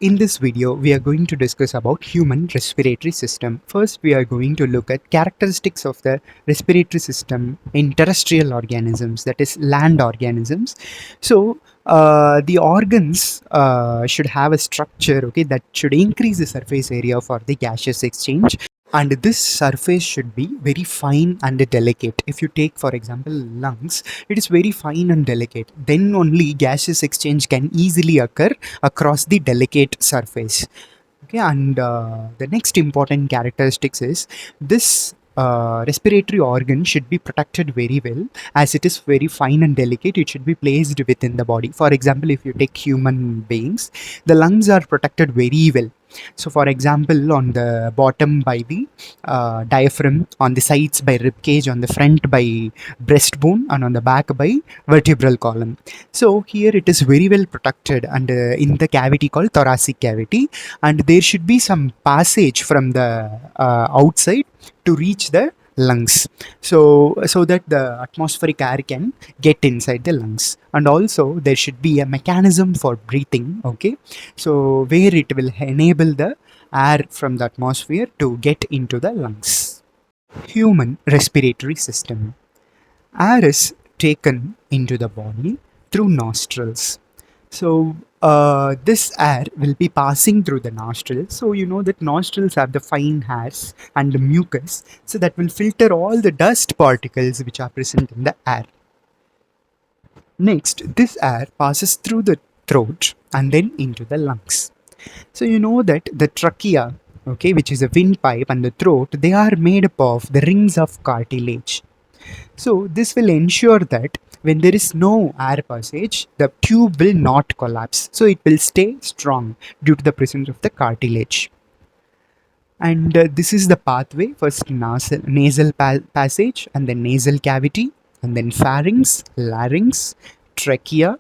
In this video, we are going to discuss about human respiratory system. First, we are going to look at characteristics of the respiratory system in terrestrial organisms, that is land organisms. So, the organs should have a structure, okay, that should increase the surface area for the gaseous exchange. And this surface should be very fine and delicate. If you take, for example, lungs, it is very fine and delicate. Then only gaseous exchange can easily occur across the delicate surface. Okay, and the next important characteristics is this respiratory organ should be protected very well, as it is very fine and delicate. It should be placed within the body. For example, if you take human beings, the lungs are protected very well. So, for example, on the bottom by the diaphragm, on the sides by rib cage, on the front by breastbone, and on the back by vertebral column. So here it is very well protected, and in the cavity called thoracic cavity, and there should be some passage from the outside to reach the lungs, so that the atmospheric air can get inside the lungs. And also there should be a mechanism for breathing, okay, so where it will enable the air from the atmosphere to get into the lungs. Human respiratory system. Air is taken into the body through nostrils. So this air will be passing through the nostrils. So you know that nostrils have the fine hairs and the mucus, so that will filter all the dust particles which are present in the air. Next, this air passes through the throat and then into the lungs. So you know that the trachea, okay, which is a windpipe, and the throat, they are made up of the rings of cartilage. So this will ensure that when there is no air passage, the tube will not collapse. So it will stay strong due to the presence of the cartilage. And this is the pathway: first nasal passage, and then nasal cavity, and then pharynx, larynx, trachea,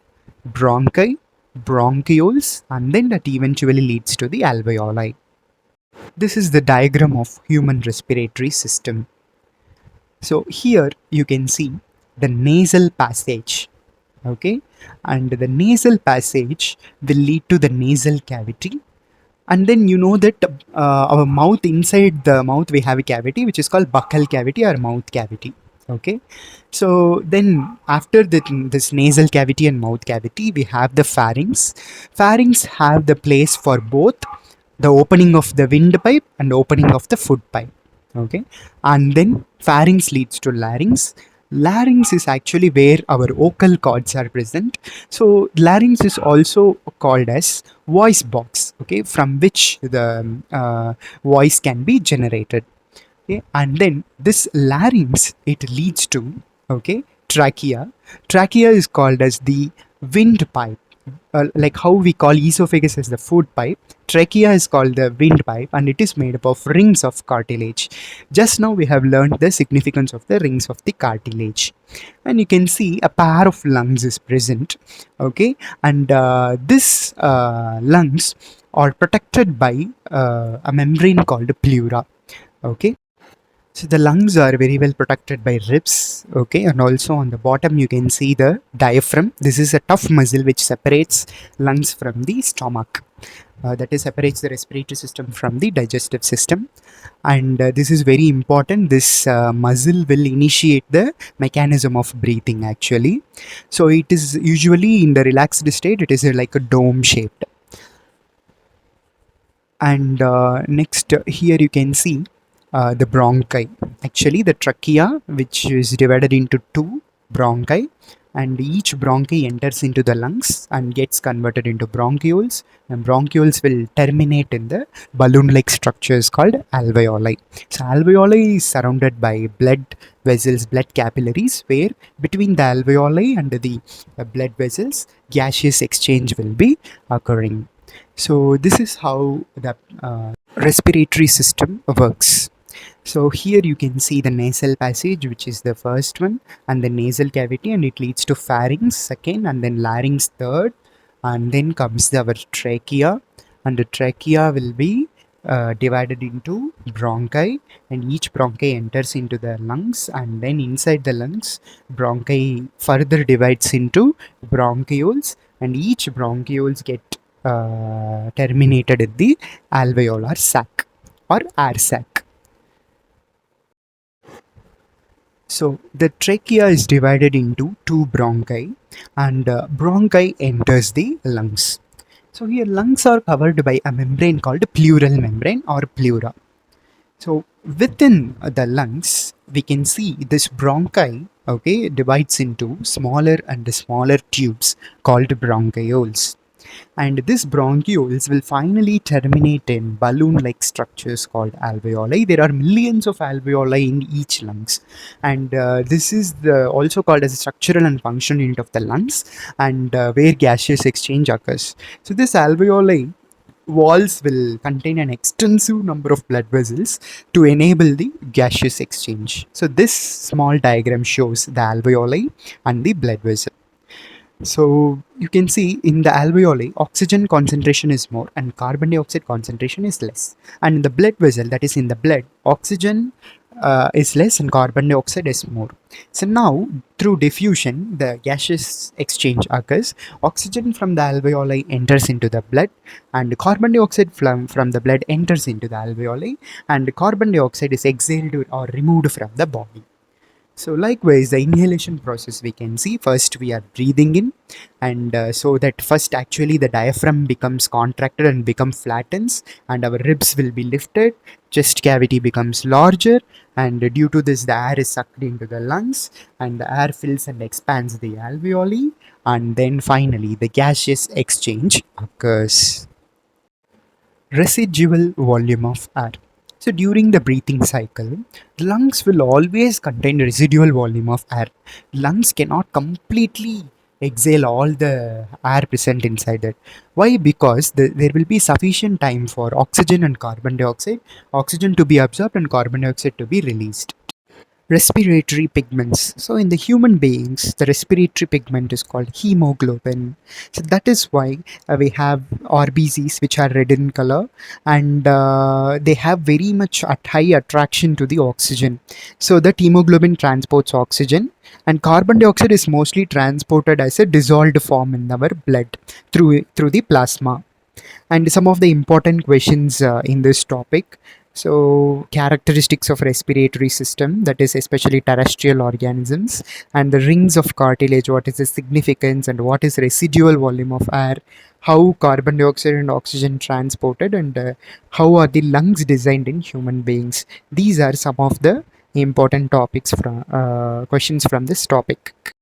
bronchi, bronchioles, and then that eventually leads to the alveoli. This is the diagram of human respiratory system. So here you can see the nasal passage, okay, and the nasal passage will lead to the nasal cavity. And then you know that our mouth, inside the mouth we have a cavity which is called buccal cavity or mouth cavity, okay. So then after this nasal cavity and mouth cavity, we have the pharynx. Pharynx have the place for both the opening of the windpipe and opening of the food pipe, okay. And then pharynx leads to larynx. Larynx is actually where our vocal cords are present. So larynx is also called as voice box, okay, from which the voice can be generated, okay. And then this larynx, it leads to, okay, trachea. Trachea is called as the windpipe. Like how we call esophagus as the food pipe, trachea is called the windpipe, and it is made up of rings of cartilage. Just now we have learned the significance of the rings of the cartilage, and you can see a pair of lungs is present, okay, and this lungs are protected by a membrane called pleura, okay. So the lungs are very well protected by ribs, okay, and also on the bottom you can see the diaphragm. This is a tough muscle which separates lungs from the stomach. That is, separates the respiratory system from the digestive system, and this is very important. This muscle will initiate the mechanism of breathing actually. So it is usually in the relaxed state, it is like a dome shaped. And next here you can see the bronchi. Actually the trachea, which is divided into two bronchi, and each bronchi enters into the lungs and gets converted into bronchioles, and bronchioles will terminate in the balloon-like structures called alveoli. So alveoli is surrounded by blood vessels, blood capillaries, where between the alveoli and the blood vessels, gaseous exchange will be occurring. So this is how the respiratory system works. So here you can see the nasal passage, which is the first one, and the nasal cavity, and it leads to pharynx second, and then larynx third, and then comes our trachea, and the trachea will be divided into bronchi, and each bronchi enters into the lungs, and then inside the lungs, bronchi further divides into bronchioles, and each bronchioles get terminated in the alveolar sac or air sac. So the trachea is divided into two bronchi, and bronchi enters the lungs. So here lungs are covered by a membrane called pleural membrane or pleura. So within the lungs, we can see this bronchi, okay, divides into smaller and smaller tubes called bronchioles. And these bronchioles will finally terminate in balloon-like structures called alveoli. There are millions of alveoli in each lungs, and this is also called as a structural and functional unit of the lungs, and where gaseous exchange occurs. So this alveoli walls will contain an extensive number of blood vessels to enable the gaseous exchange. So this small diagram shows the alveoli and the blood vessel. So you can see in the alveoli, oxygen concentration is more and carbon dioxide concentration is less. And in the blood vessel, that is in the blood, oxygen is less and carbon dioxide is more. So now, through diffusion, the gaseous exchange occurs. Oxygen from the alveoli enters into the blood, and carbon dioxide from the blood enters into the alveoli, and carbon dioxide is exhaled or removed from the body. So likewise, the inhalation process, we can see first we are breathing in, and so that first actually the diaphragm becomes contracted and become flattens, and our ribs will be lifted, chest cavity becomes larger, and due to this the air is sucked into the lungs, and the air fills and expands the alveoli, and then finally the gaseous exchange occurs. Residual volume of air. So during the breathing cycle, lungs will always contain residual volume of air. Lungs cannot completely exhale all the air present inside it. Why? Because there will be sufficient time for oxygen and carbon dioxide, oxygen to be absorbed and carbon dioxide to be released. Respiratory pigments. So in the human beings, the respiratory pigment is called hemoglobin. So that is why we have RBCs which are red in color, and they have very much high attraction to the oxygen. So that hemoglobin transports oxygen, and carbon dioxide is mostly transported as a dissolved form in our blood through the plasma. And some of the important questions in this topic. So characteristics of respiratory system, that is especially terrestrial organisms, and the rings of cartilage, what is the significance and what is residual volume of air, how carbon dioxide and oxygen transported, and how are the lungs designed in human beings. These are some of the important topics from questions from this topic.